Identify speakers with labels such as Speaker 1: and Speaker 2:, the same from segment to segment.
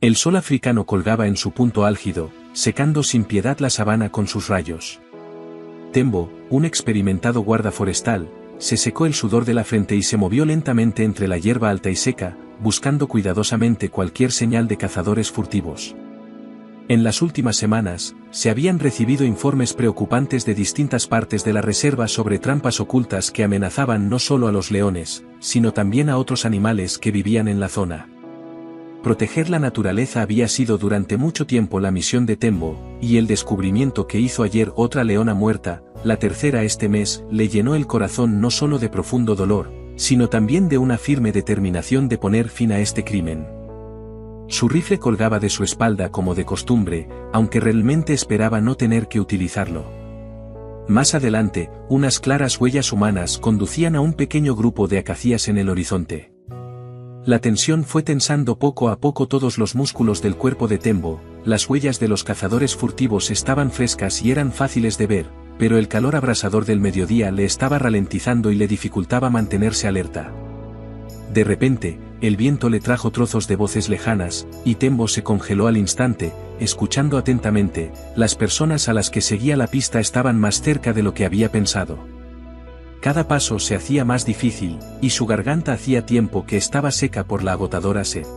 Speaker 1: El sol africano colgaba en su punto álgido, secando sin piedad la sabana con sus rayos. Tembo, un experimentado guarda forestal, se secó el sudor de la frente y se movió lentamente entre la hierba alta y seca, buscando cuidadosamente cualquier señal de cazadores furtivos. En las últimas semanas, se habían recibido informes preocupantes de distintas partes de la reserva sobre trampas ocultas que amenazaban no solo a los leones, sino también a otros animales que vivían en la zona. Proteger la naturaleza había sido durante mucho tiempo la misión de Tembo, y el descubrimiento que hizo ayer otra leona muerta, la tercera este mes, le llenó el corazón no solo de profundo dolor, sino también de una firme determinación de poner fin a este crimen. Su rifle colgaba de su espalda como de costumbre, aunque realmente esperaba no tener que utilizarlo. Más adelante, unas claras huellas humanas conducían a un pequeño grupo de acacias en el horizonte. La tensión fue tensando poco a poco todos los músculos del cuerpo de Tembo, las huellas de los cazadores furtivos estaban frescas y eran fáciles de ver, pero el calor abrasador del mediodía le estaba ralentizando y le dificultaba mantenerse alerta. De repente, el viento le trajo trozos de voces lejanas, y Tembo se congeló al instante, escuchando atentamente. Las personas a las que seguía la pista estaban más cerca de lo que había pensado. Cada paso se hacía más difícil, y su garganta hacía tiempo que estaba seca por la agotadora sed.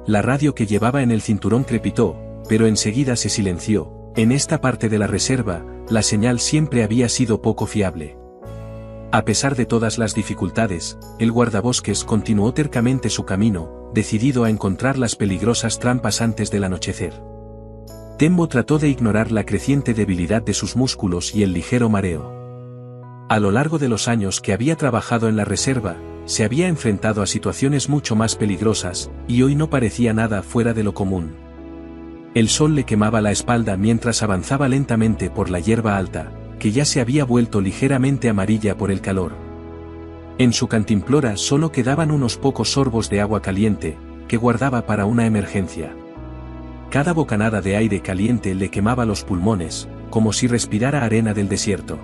Speaker 1: La radio que llevaba en el cinturón crepitó, pero enseguida se silenció. En esta parte de la reserva, la señal siempre había sido poco fiable. A pesar de todas las dificultades, el guardabosques continuó tercamente su camino, decidido a encontrar las peligrosas trampas antes del anochecer. Tembo trató de ignorar la creciente debilidad de sus músculos y el ligero mareo. A lo largo de los años que había trabajado en la reserva, se había enfrentado a situaciones mucho más peligrosas, y hoy no parecía nada fuera de lo común. El sol le quemaba la espalda mientras avanzaba lentamente por la hierba alta, que ya se había vuelto ligeramente amarilla por el calor. En su cantimplora solo quedaban unos pocos sorbos de agua caliente, que guardaba para una emergencia. Cada bocanada de aire caliente le quemaba los pulmones, como si respirara arena del desierto.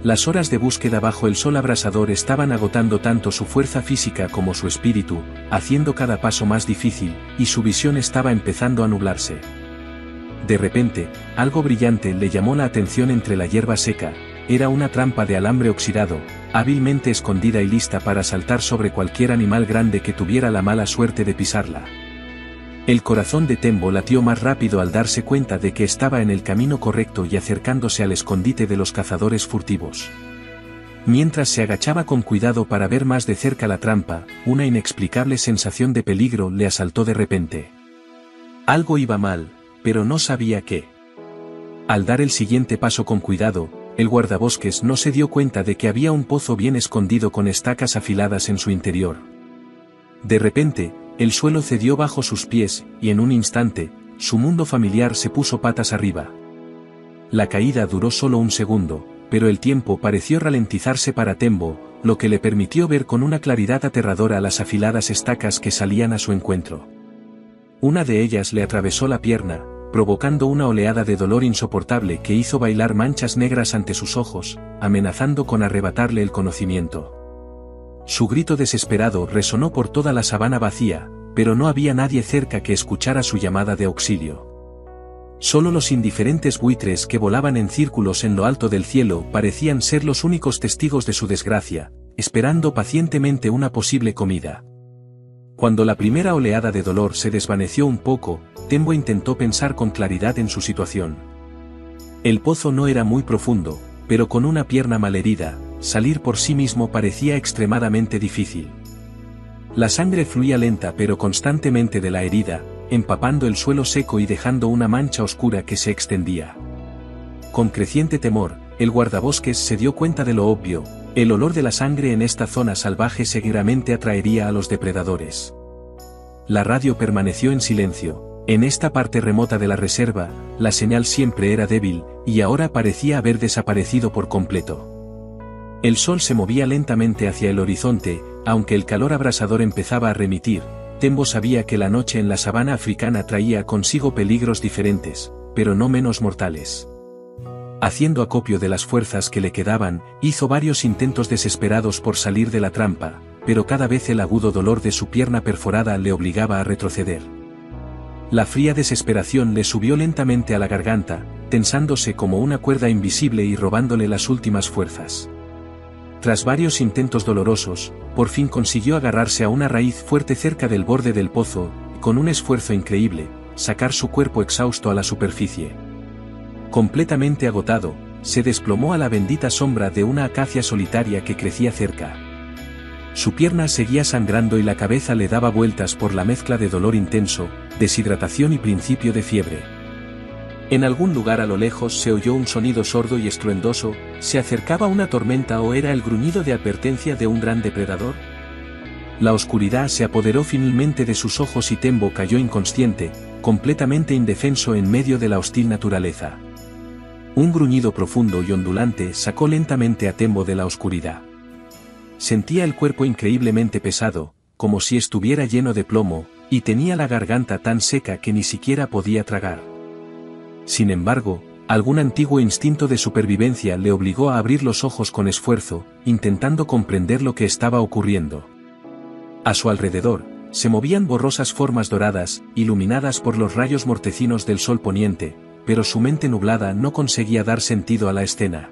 Speaker 1: Las horas de búsqueda bajo el sol abrasador estaban agotando tanto su fuerza física como su espíritu, haciendo cada paso más difícil, y su visión estaba empezando a nublarse. De repente, algo brillante le llamó la atención entre la hierba seca. Era una trampa de alambre oxidado, hábilmente escondida y lista para saltar sobre cualquier animal grande que tuviera la mala suerte de pisarla. El corazón de Tembo latió más rápido al darse cuenta de que estaba en el camino correcto y acercándose al escondite de los cazadores furtivos. Mientras se agachaba con cuidado para ver más de cerca la trampa, una inexplicable sensación de peligro le asaltó de repente. Algo iba mal, pero no sabía qué. Al dar el siguiente paso con cuidado, el guardabosques no se dio cuenta de que había un pozo bien escondido con estacas afiladas en su interior. De repente, el suelo cedió bajo sus pies, y en un instante, su mundo familiar se puso patas arriba. La caída duró solo un segundo, pero el tiempo pareció ralentizarse para Tembo, lo que le permitió ver con una claridad aterradora las afiladas estacas que salían a su encuentro. Una de ellas le atravesó la pierna, provocando una oleada de dolor insoportable que hizo bailar manchas negras ante sus ojos, amenazando con arrebatarle el conocimiento. Su grito desesperado resonó por toda la sabana vacía, pero no había nadie cerca que escuchara su llamada de auxilio. Solo los indiferentes buitres que volaban en círculos en lo alto del cielo parecían ser los únicos testigos de su desgracia, esperando pacientemente una posible comida. Cuando la primera oleada de dolor se desvaneció un poco, Tembo intentó pensar con claridad en su situación. El pozo no era muy profundo, pero con una pierna malherida, salir por sí mismo parecía extremadamente difícil. La sangre fluía lenta pero constantemente de la herida, empapando el suelo seco y dejando una mancha oscura que se extendía. Con creciente temor, el guardabosques se dio cuenta de lo obvio: el olor de la sangre en esta zona salvaje seguramente atraería a los depredadores. La radio permaneció en silencio. En esta parte remota de la reserva, la señal siempre era débil, y ahora parecía haber desaparecido por completo. El sol se movía lentamente hacia el horizonte, aunque el calor abrasador empezaba a remitir. Tembo sabía que la noche en la sabana africana traía consigo peligros diferentes, pero no menos mortales. Haciendo acopio de las fuerzas que le quedaban, hizo varios intentos desesperados por salir de la trampa, pero cada vez el agudo dolor de su pierna perforada le obligaba a retroceder. La fría desesperación le subió lentamente a la garganta, tensándose como una cuerda invisible y robándole las últimas fuerzas. Tras varios intentos dolorosos, por fin consiguió agarrarse a una raíz fuerte cerca del borde del pozo, y con un esfuerzo increíble, sacar su cuerpo exhausto a la superficie. Completamente agotado, se desplomó a la bendita sombra de una acacia solitaria que crecía cerca. Su pierna seguía sangrando y la cabeza le daba vueltas por la mezcla de dolor intenso, deshidratación y principio de fiebre. En algún lugar a lo lejos se oyó un sonido sordo y estruendoso. ¿Se acercaba una tormenta o era el gruñido de advertencia de un gran depredador? La oscuridad se apoderó finalmente de sus ojos y Tembo cayó inconsciente, completamente indefenso en medio de la hostil naturaleza. Un gruñido profundo y ondulante sacó lentamente a Tembo de la oscuridad. Sentía el cuerpo increíblemente pesado, como si estuviera lleno de plomo, y tenía la garganta tan seca que ni siquiera podía tragar. Sin embargo, algún antiguo instinto de supervivencia le obligó a abrir los ojos con esfuerzo, intentando comprender lo que estaba ocurriendo. A su alrededor, se movían borrosas formas doradas, iluminadas por los rayos mortecinos del sol poniente, pero su mente nublada no conseguía dar sentido a la escena.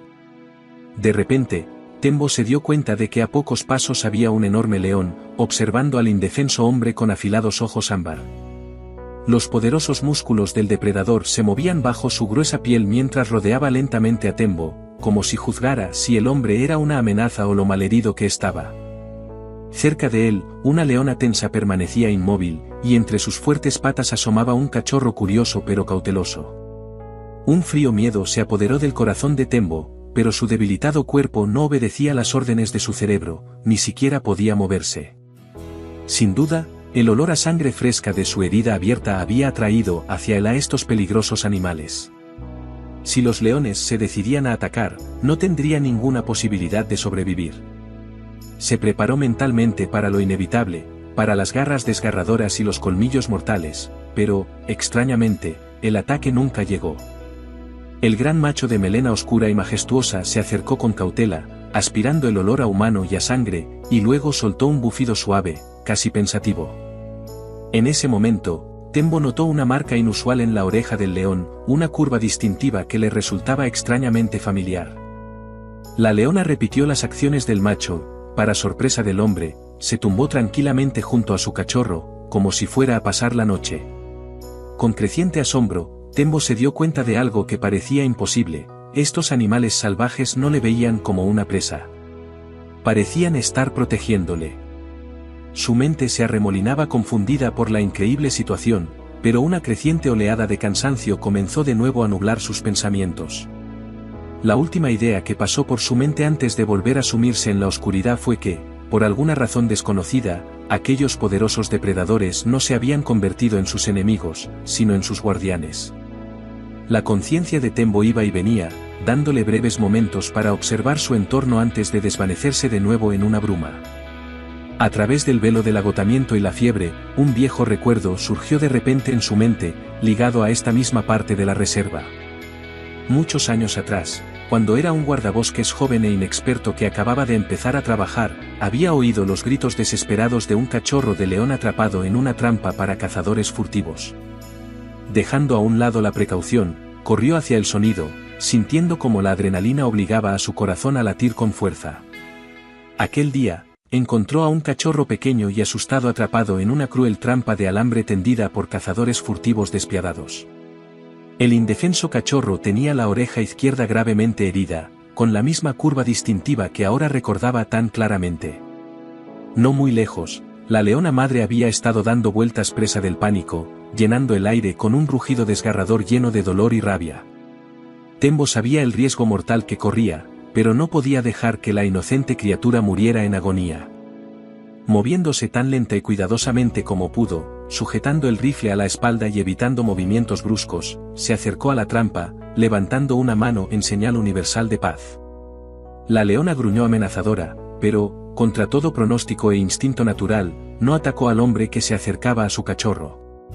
Speaker 1: De repente, Tembo se dio cuenta de que a pocos pasos había un enorme león, observando al indefenso hombre con afilados ojos ámbar. Los poderosos músculos del depredador se movían bajo su gruesa piel mientras rodeaba lentamente a Tembo, como si juzgara si el hombre era una amenaza o lo malherido que estaba. Cerca de él, una leona tensa permanecía inmóvil, y entre sus fuertes patas asomaba un cachorro curioso pero cauteloso. Un frío miedo se apoderó del corazón de Tembo, pero su debilitado cuerpo no obedecía las órdenes de su cerebro, ni siquiera podía moverse. Sin duda, el olor a sangre fresca de su herida abierta había atraído hacia él a estos peligrosos animales. Si los leones se decidían a atacar, no tendría ninguna posibilidad de sobrevivir. Se preparó mentalmente para lo inevitable, para las garras desgarradoras y los colmillos mortales, pero, extrañamente, el ataque nunca llegó. El gran macho de melena oscura y majestuosa se acercó con cautela, aspirando el olor a humano y a sangre, y luego soltó un bufido suave, casi pensativo. En ese momento, Tembo notó una marca inusual en la oreja del león, una curva distintiva que le resultaba extrañamente familiar. La leona repitió las acciones del macho, para sorpresa del hombre, se tumbó tranquilamente junto a su cachorro, como si fuera a pasar la noche. Con creciente asombro, Tembo se dio cuenta de algo que parecía imposible: estos animales salvajes no le veían como una presa. Parecían estar protegiéndole. Su mente se arremolinaba confundida por la increíble situación, pero una creciente oleada de cansancio comenzó de nuevo a nublar sus pensamientos. La última idea que pasó por su mente antes de volver a sumirse en la oscuridad fue que, por alguna razón desconocida, aquellos poderosos depredadores no se habían convertido en sus enemigos, sino en sus guardianes. La conciencia de Tembo iba y venía, dándole breves momentos para observar su entorno antes de desvanecerse de nuevo en una bruma. A través del velo del agotamiento y la fiebre, un viejo recuerdo surgió de repente en su mente, ligado a esta misma parte de la reserva. Muchos años atrás, cuando era un guardabosques joven e inexperto que acababa de empezar a trabajar, había oído los gritos desesperados de un cachorro de león atrapado en una trampa para cazadores furtivos. Dejando a un lado la precaución, corrió hacia el sonido, sintiendo como la adrenalina obligaba a su corazón a latir con fuerza. Aquel día, encontró a un cachorro pequeño y asustado atrapado en una cruel trampa de alambre tendida por cazadores furtivos despiadados. El indefenso cachorro tenía la oreja izquierda gravemente herida, con la misma curva distintiva que ahora recordaba tan claramente. No muy lejos, la leona madre había estado dando vueltas presa del pánico, llenando el aire con un rugido desgarrador lleno de dolor y rabia. Tembo sabía el riesgo mortal que corría, pero no podía dejar que la inocente criatura muriera en agonía. Moviéndose tan lenta y cuidadosamente como pudo, sujetando el rifle a la espalda y evitando movimientos bruscos, se acercó a la trampa, levantando una mano en señal universal de paz. La leona gruñó amenazadora, pero, contra todo pronóstico e instinto natural, no atacó al hombre que se acercaba a su cachorro.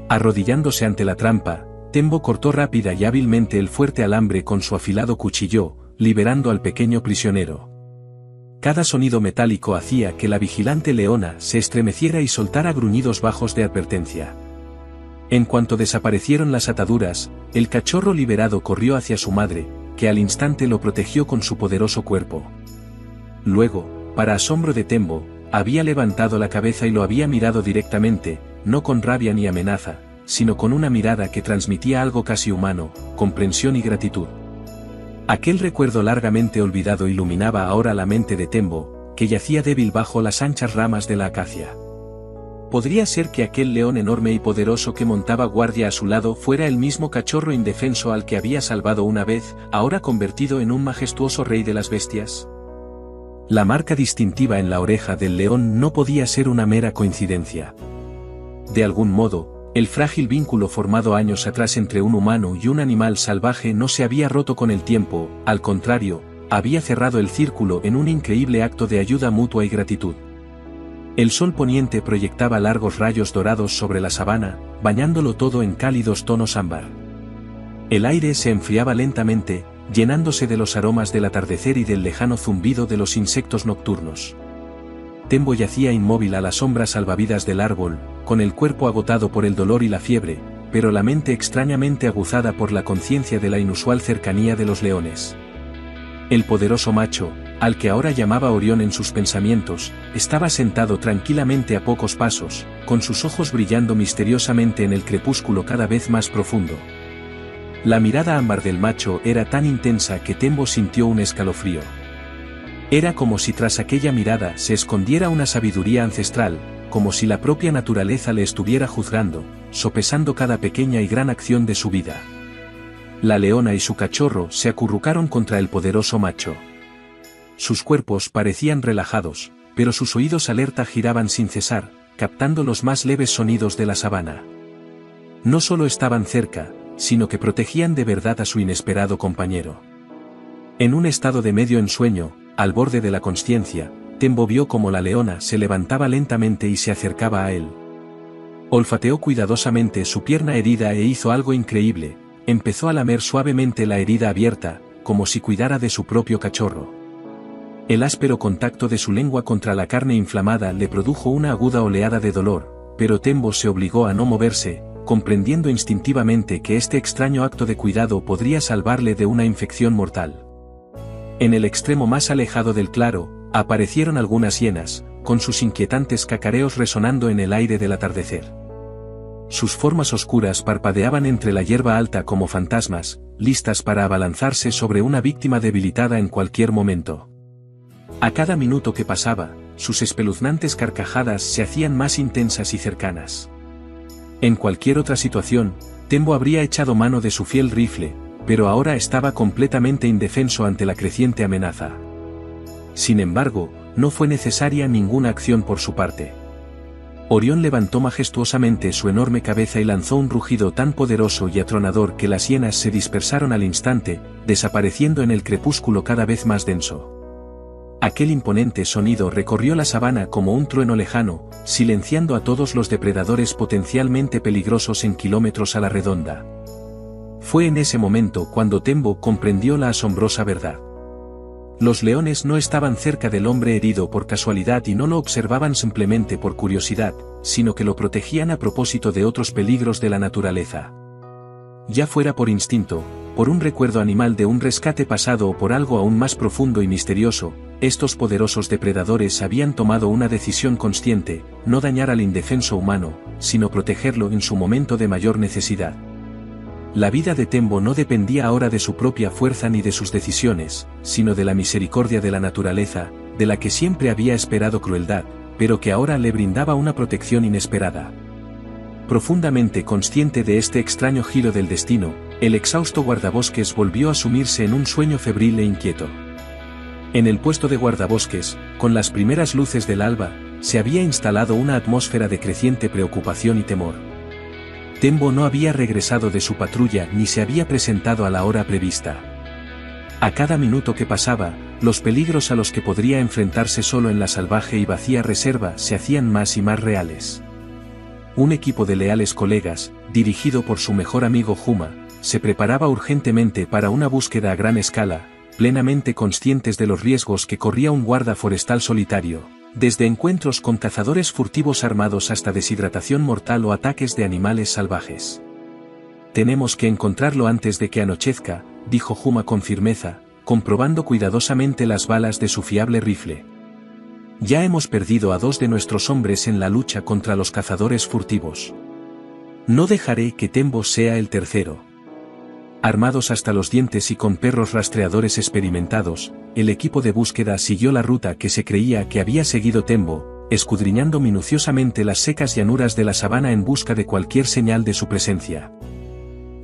Speaker 1: Arrodillándose ante la trampa, Tembo cortó rápida y hábilmente el fuerte alambre con su afilado cuchillo, liberando al pequeño prisionero. Cada sonido metálico hacía que la vigilante leona se estremeciera y soltara gruñidos bajos de advertencia. En cuanto desaparecieron las ataduras, el cachorro liberado corrió hacia su madre, que al instante lo protegió con su poderoso cuerpo. Luego, para asombro de Tembo, había levantado la cabeza y lo había mirado directamente, no con rabia ni amenaza, sino con una mirada que transmitía algo casi humano, comprensión y gratitud. Aquel recuerdo largamente olvidado iluminaba ahora la mente de Tembo, que yacía débil bajo las anchas ramas de la acacia. Podría ser que aquel león enorme y poderoso que montaba guardia a su lado fuera el mismo cachorro indefenso al que había salvado una vez, ahora convertido en un majestuoso rey de las bestias. La marca distintiva en la oreja del león no podía ser una mera coincidencia. De algún modo, el frágil vínculo formado años atrás entre un humano y un animal salvaje no se había roto con el tiempo, al contrario, había cerrado el círculo en un increíble acto de ayuda mutua y gratitud. El sol poniente proyectaba largos rayos dorados sobre la sabana, bañándolo todo en cálidos tonos ámbar. El aire se enfriaba lentamente, llenándose de los aromas del atardecer y del lejano zumbido de los insectos nocturnos. Tembo yacía inmóvil a la sombra salvavidas del árbol, con el cuerpo agotado por el dolor y la fiebre, pero la mente extrañamente aguzada por la conciencia de la inusual cercanía de los leones. El poderoso macho, al que ahora llamaba Orión en sus pensamientos, estaba sentado tranquilamente a pocos pasos, con sus ojos brillando misteriosamente en el crepúsculo cada vez más profundo. La mirada ámbar del macho era tan intensa que Tembo sintió un escalofrío. Era como si tras aquella mirada se escondiera una sabiduría ancestral, como si la propia naturaleza le estuviera juzgando, sopesando cada pequeña y gran acción de su vida. La leona y su cachorro se acurrucaron contra el poderoso macho. Sus cuerpos parecían relajados, pero sus oídos alerta giraban sin cesar, captando los más leves sonidos de la sabana. No solo estaban cerca, sino que protegían de verdad a su inesperado compañero. En un estado de medio ensueño, al borde de la consciencia, Tembo vio como la leona se levantaba lentamente y se acercaba a él. Olfateó cuidadosamente su pierna herida e hizo algo increíble, empezó a lamer suavemente la herida abierta, como si cuidara de su propio cachorro. El áspero contacto de su lengua contra la carne inflamada le produjo una aguda oleada de dolor, pero Tembo se obligó a no moverse, comprendiendo instintivamente que este extraño acto de cuidado podría salvarle de una infección mortal. En el extremo más alejado del claro, aparecieron algunas hienas, con sus inquietantes cacareos resonando en el aire del atardecer. Sus formas oscuras parpadeaban entre la hierba alta como fantasmas, listas para abalanzarse sobre una víctima debilitada en cualquier momento. A cada minuto que pasaba, sus espeluznantes carcajadas se hacían más intensas y cercanas. En cualquier otra situación, Tembo habría echado mano de su fiel rifle, pero ahora estaba completamente indefenso ante la creciente amenaza. Sin embargo, no fue necesaria ninguna acción por su parte. Orión levantó majestuosamente su enorme cabeza y lanzó un rugido tan poderoso y atronador que las hienas se dispersaron al instante, desapareciendo en el crepúsculo cada vez más denso. Aquel imponente sonido recorrió la sabana como un trueno lejano, silenciando a todos los depredadores potencialmente peligrosos en kilómetros a la redonda. Fue en ese momento cuando Tembo comprendió la asombrosa verdad. Los leones no estaban cerca del hombre herido por casualidad y no lo observaban simplemente por curiosidad, sino que lo protegían a propósito de otros peligros de la naturaleza. Ya fuera por instinto, por un recuerdo animal de un rescate pasado o por algo aún más profundo y misterioso, estos poderosos depredadores habían tomado una decisión consciente, no dañar al indefenso humano, sino protegerlo en su momento de mayor necesidad. La vida de Tembo no dependía ahora de su propia fuerza ni de sus decisiones, sino de la misericordia de la naturaleza, de la que siempre había esperado crueldad, pero que ahora le brindaba una protección inesperada. Profundamente consciente de este extraño giro del destino, el exhausto guardabosques volvió a sumirse en un sueño febril e inquieto. En el puesto de guardabosques, con las primeras luces del alba, se había instalado una atmósfera de creciente preocupación y temor. Tembo no había regresado de su patrulla ni se había presentado a la hora prevista. A cada minuto que pasaba, los peligros a los que podría enfrentarse solo en la salvaje y vacía reserva se hacían más y más reales. Un equipo de leales colegas, dirigido por su mejor amigo Juma, se preparaba urgentemente para una búsqueda a gran escala, plenamente conscientes de los riesgos que corría un guarda forestal solitario, Desde encuentros con cazadores furtivos armados hasta deshidratación mortal o ataques de animales salvajes. Tenemos que encontrarlo antes de que anochezca, dijo Juma con firmeza, comprobando cuidadosamente las balas de su fiable rifle. Ya hemos perdido a 2 de nuestros hombres en la lucha contra los cazadores furtivos. No dejaré que Tembo sea el tercero. Armados hasta los dientes y con perros rastreadores experimentados, el equipo de búsqueda siguió la ruta que se creía que había seguido Tembo, escudriñando minuciosamente las secas llanuras de la sabana en busca de cualquier señal de su presencia.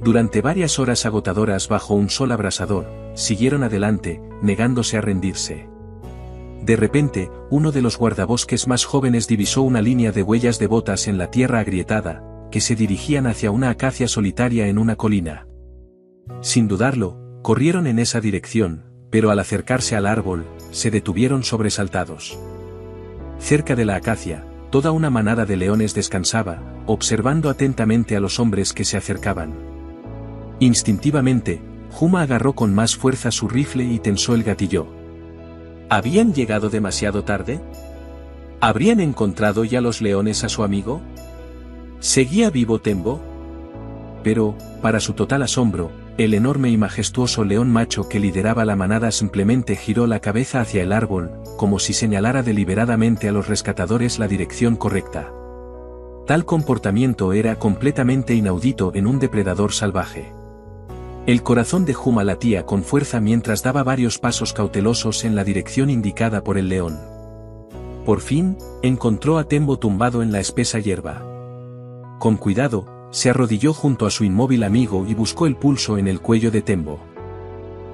Speaker 1: Durante varias horas agotadoras bajo un sol abrasador, siguieron adelante, negándose a rendirse. De repente, uno de los guardabosques más jóvenes divisó una línea de huellas de botas en la tierra agrietada, que se dirigían hacia una acacia solitaria en una colina. Sin dudarlo, corrieron en esa dirección, pero al acercarse al árbol, se detuvieron sobresaltados. Cerca de la acacia, toda una manada de leones descansaba, observando atentamente a los hombres que se acercaban. Instintivamente, Juma agarró con más fuerza su rifle y tensó el gatillo. ¿Habían llegado demasiado tarde? ¿Habrían encontrado ya los leones a su amigo? ¿Seguía vivo Tembo? Pero, para su total asombro, el enorme y majestuoso león macho que lideraba la manada simplemente giró la cabeza hacia el árbol, como si señalara deliberadamente a los rescatadores la dirección correcta. Tal comportamiento era completamente inaudito en un depredador salvaje. El corazón de Juma latía con fuerza mientras daba varios pasos cautelosos en la dirección indicada por el león. Por fin, encontró a Tembo tumbado en la espesa hierba. Con cuidado, se arrodilló junto a su inmóvil amigo y buscó el pulso en el cuello de Tembo.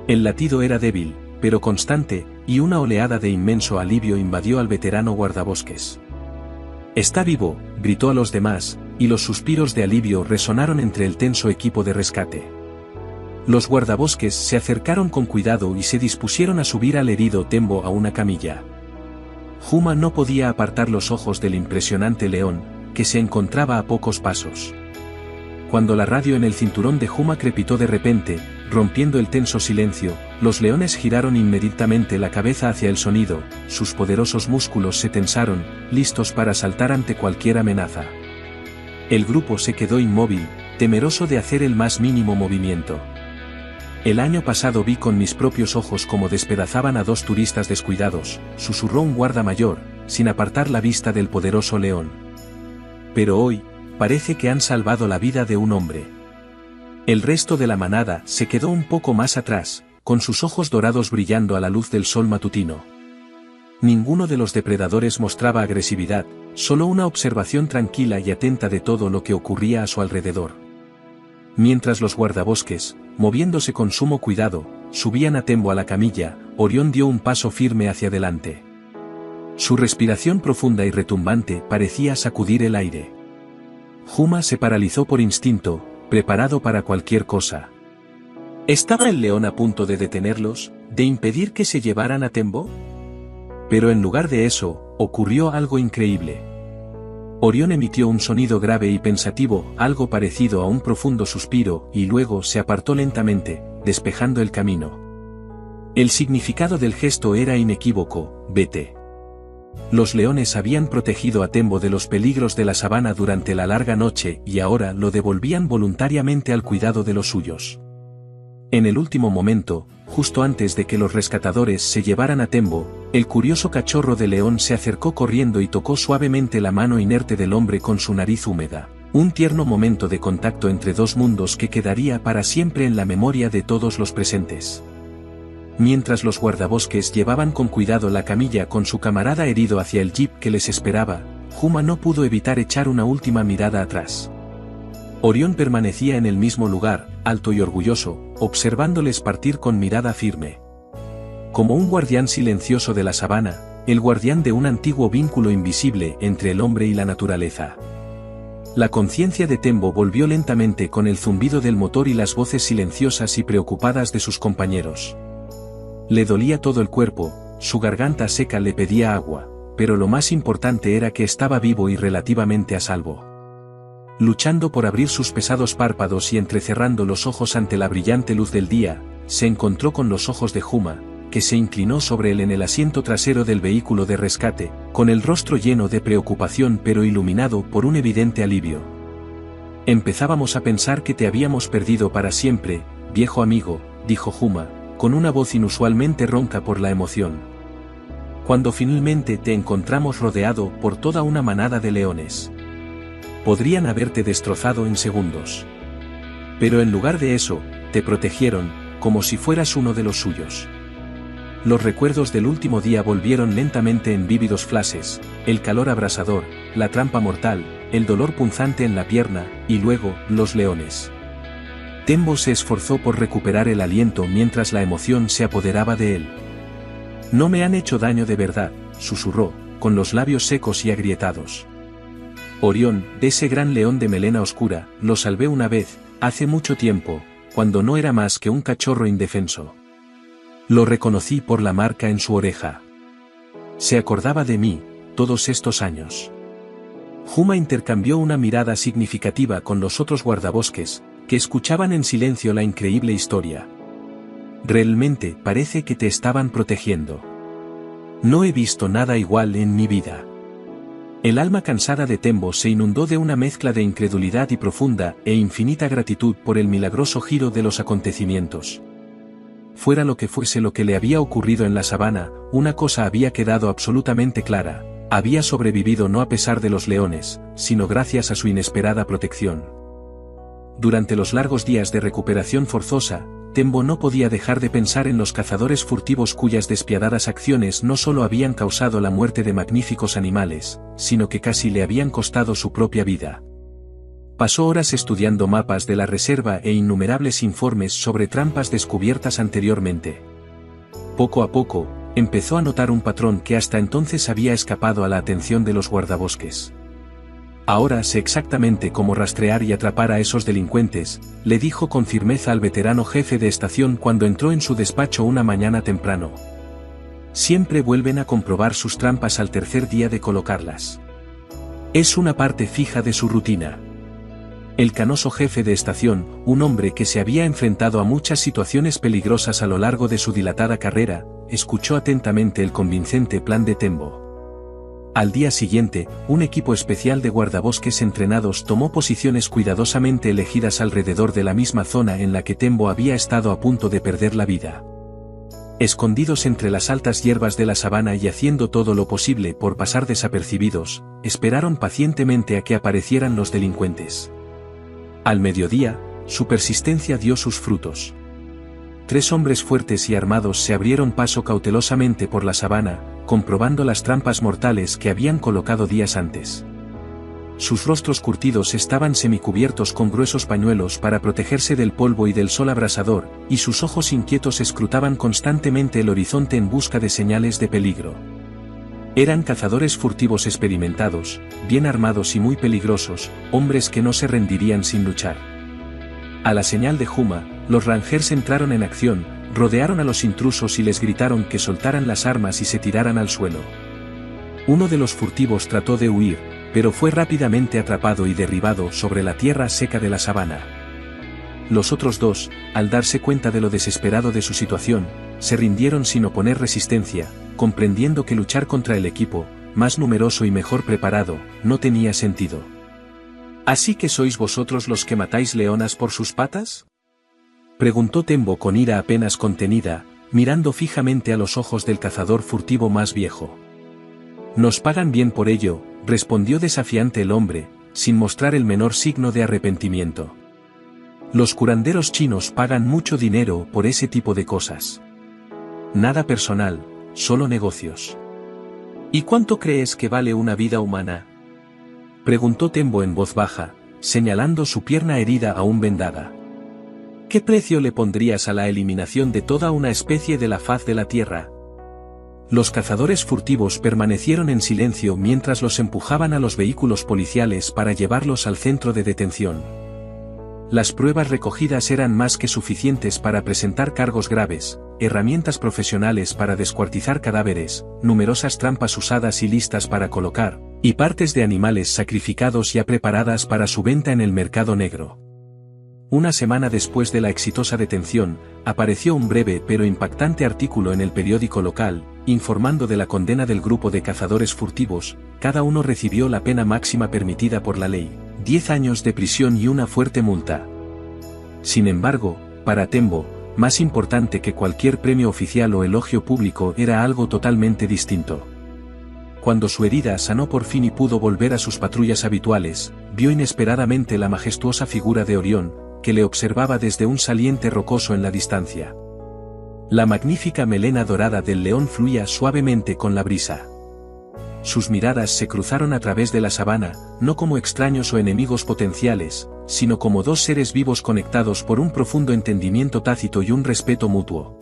Speaker 1: El latido era débil, pero constante, y una oleada de inmenso alivio invadió al veterano guardabosques. «Está vivo», gritó a los demás, y los suspiros de alivio resonaron entre el tenso equipo de rescate. Los guardabosques se acercaron con cuidado y se dispusieron a subir al herido Tembo a una camilla. Juma no podía apartar los ojos del impresionante león, que se encontraba a pocos pasos. Cuando la radio en el cinturón de Juma crepitó de repente, rompiendo el tenso silencio, los leones giraron inmediatamente la cabeza hacia el sonido, sus poderosos músculos se tensaron, listos para saltar ante cualquier amenaza. El grupo se quedó inmóvil, temeroso de hacer el más mínimo movimiento. El año pasado vi con mis propios ojos cómo despedazaban a 2 turistas descuidados, susurró un guarda mayor, sin apartar la vista del poderoso león. Pero hoy, parece que han salvado la vida de un hombre. El resto de la manada se quedó un poco más atrás, con sus ojos dorados brillando a la luz del sol matutino. Ninguno de los depredadores mostraba agresividad, solo una observación tranquila y atenta de todo lo que ocurría a su alrededor. Mientras los guardabosques, moviéndose con sumo cuidado, subían a Tembo a la camilla, Orión dio un paso firme hacia adelante. Su respiración profunda y retumbante parecía sacudir el aire. Juma se paralizó por instinto, preparado para cualquier cosa. ¿Estaba el león a punto de detenerlos, de impedir que se llevaran a Tembo? Pero en lugar de eso, ocurrió algo increíble. Orión emitió un sonido grave y pensativo, algo parecido a un profundo suspiro, y luego se apartó lentamente, despejando el camino. El significado del gesto era inequívoco: vete. Los leones habían protegido a Tembo de los peligros de la sabana durante la larga noche y ahora lo devolvían voluntariamente al cuidado de los suyos. En el último momento, justo antes de que los rescatadores se llevaran a Tembo, el curioso cachorro de león se acercó corriendo y tocó suavemente la mano inerte del hombre con su nariz húmeda, un tierno momento de contacto entre 2 mundos que quedaría para siempre en la memoria de todos los presentes. Mientras los guardabosques llevaban con cuidado la camilla con su camarada herido hacia el jeep que les esperaba, Juma no pudo evitar echar una última mirada atrás. Orión permanecía en el mismo lugar, alto y orgulloso, observándoles partir con mirada firme. Como un guardián silencioso de la sabana, el guardián de un antiguo vínculo invisible entre el hombre y la naturaleza. La conciencia de Tembo volvió lentamente con el zumbido del motor y las voces silenciosas y preocupadas de sus compañeros. Le dolía todo el cuerpo, su garganta seca le pedía agua, pero lo más importante era que estaba vivo y relativamente a salvo. Luchando por abrir sus pesados párpados y entrecerrando los ojos ante la brillante luz del día, se encontró con los ojos de Juma, que se inclinó sobre él en el asiento trasero del vehículo de rescate, con el rostro lleno de preocupación pero iluminado por un evidente alivio. Empezábamos a pensar que te habíamos perdido para siempre, viejo amigo, dijo Huma, con una voz inusualmente ronca por la emoción. Cuando finalmente te encontramos rodeado por toda una manada de leones. Podrían haberte destrozado en segundos. Pero en lugar de eso, te protegieron, como si fueras uno de los suyos. Los recuerdos del último día volvieron lentamente en vívidos flashes, el calor abrasador, la trampa mortal, el dolor punzante en la pierna, y luego, los leones. Tembo se esforzó por recuperar el aliento mientras la emoción se apoderaba de él. No me han hecho daño de verdad, susurró, con los labios secos y agrietados. Orión, de ese gran león de melena oscura, lo salvé una vez, hace mucho tiempo, cuando no era más que un cachorro indefenso. Lo reconocí por la marca en su oreja. Se acordaba de mí, todos estos años. Huma intercambió una mirada significativa con los otros guardabosques, que escuchaban en silencio la increíble historia. Realmente parece que te estaban protegiendo. No he visto nada igual en mi vida. El alma cansada de Tembo se inundó de una mezcla de incredulidad y profunda e infinita gratitud por el milagroso giro de los acontecimientos. Fuera lo que fuese lo que le había ocurrido en la sabana, una cosa había quedado absolutamente clara: había sobrevivido no a pesar de los leones, sino gracias a su inesperada protección. Durante los largos días de recuperación forzosa, Tembo no podía dejar de pensar en los cazadores furtivos cuyas despiadadas acciones no solo habían causado la muerte de magníficos animales, sino que casi le habían costado su propia vida. Pasó horas estudiando mapas de la reserva e innumerables informes sobre trampas descubiertas anteriormente. Poco a poco, empezó a notar un patrón que hasta entonces había escapado a la atención de los guardabosques. Ahora sé exactamente cómo rastrear y atrapar a esos delincuentes, le dijo con firmeza al veterano jefe de estación cuando entró en su despacho una mañana temprano. Siempre vuelven a comprobar sus trampas al tercer día de colocarlas. Es una parte fija de su rutina. El canoso jefe de estación, un hombre que se había enfrentado a muchas situaciones peligrosas a lo largo de su dilatada carrera, escuchó atentamente el convincente plan de Tembo. Al día siguiente, un equipo especial de guardabosques entrenados tomó posiciones cuidadosamente elegidas alrededor de la misma zona en la que Tembo había estado a punto de perder la vida. Escondidos entre las altas hierbas de la sabana y haciendo todo lo posible por pasar desapercibidos, esperaron pacientemente a que aparecieran los delincuentes. Al mediodía, su persistencia dio sus frutos. 3 hombres fuertes y armados se abrieron paso cautelosamente por la sabana, comprobando las trampas mortales que habían colocado días antes. Sus rostros curtidos estaban semicubiertos con gruesos pañuelos para protegerse del polvo y del sol abrasador, y sus ojos inquietos escrutaban constantemente el horizonte en busca de señales de peligro. Eran cazadores furtivos experimentados, bien armados y muy peligrosos, hombres que no se rendirían sin luchar. A la señal de Huma, los rangers entraron en acción, rodearon a los intrusos y les gritaron que soltaran las armas y se tiraran al suelo. Uno de los furtivos trató de huir, pero fue rápidamente atrapado y derribado sobre la tierra seca de la sabana. Los otros 2, al darse cuenta de lo desesperado de su situación, se rindieron sin oponer resistencia, comprendiendo que luchar contra el equipo, más numeroso y mejor preparado, no tenía sentido. ¿Así que sois vosotros los que matáis leonas por sus patas? Preguntó Tembo con ira apenas contenida, mirando fijamente a los ojos del cazador furtivo más viejo. Nos pagan bien por ello, respondió desafiante el hombre, sin mostrar el menor signo de arrepentimiento. Los curanderos chinos pagan mucho dinero por ese tipo de cosas. Nada personal, solo negocios. ¿Y cuánto crees que vale una vida humana? Preguntó Tembo en voz baja, señalando su pierna herida aún vendada. ¿Qué precio le pondrías a la eliminación de toda una especie de la faz de la tierra? Los cazadores furtivos permanecieron en silencio mientras los empujaban a los vehículos policiales para llevarlos al centro de detención. Las pruebas recogidas eran más que suficientes para presentar cargos graves, herramientas profesionales para descuartizar cadáveres, numerosas trampas usadas y listas para colocar, y partes de animales sacrificados ya preparadas para su venta en el mercado negro. Una semana después de la exitosa detención, apareció un breve pero impactante artículo en el periódico local, informando de la condena del grupo de cazadores furtivos. Cada uno recibió la pena máxima permitida por la ley, 10 años de prisión y una fuerte multa. Sin embargo, para Tembo, más importante que cualquier premio oficial o elogio público era algo totalmente distinto. Cuando su herida sanó por fin y pudo volver a sus patrullas habituales, vio inesperadamente la majestuosa figura de Orión, que le observaba desde un saliente rocoso en la distancia. La magnífica melena dorada del león fluía suavemente con la brisa. Sus miradas se cruzaron a través de la sabana, no como extraños o enemigos potenciales, sino como dos seres vivos conectados por un profundo entendimiento tácito y un respeto mutuo.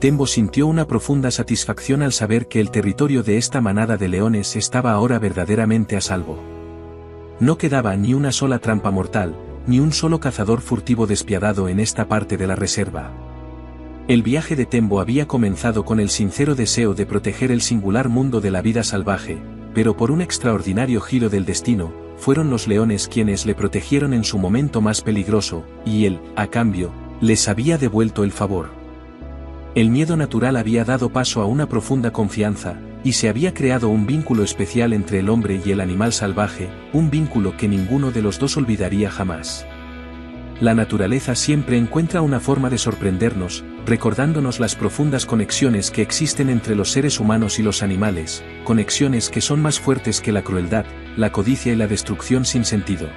Speaker 1: Tembo sintió una profunda satisfacción al saber que el territorio de esta manada de leones estaba ahora verdaderamente a salvo. No quedaba ni una sola trampa mortal, ni un solo cazador furtivo despiadado en esta parte de la reserva. El viaje de Tembo había comenzado con el sincero deseo de proteger el singular mundo de la vida salvaje, pero por un extraordinario giro del destino, fueron los leones quienes le protegieron en su momento más peligroso, y él, a cambio, les había devuelto el favor. El miedo natural había dado paso a una profunda confianza, y se había creado un vínculo especial entre el hombre y el animal salvaje, un vínculo que ninguno de los dos olvidaría jamás. La naturaleza siempre encuentra una forma de sorprendernos, recordándonos las profundas conexiones que existen entre los seres humanos y los animales, conexiones que son más fuertes que la crueldad, la codicia y la destrucción sin sentido.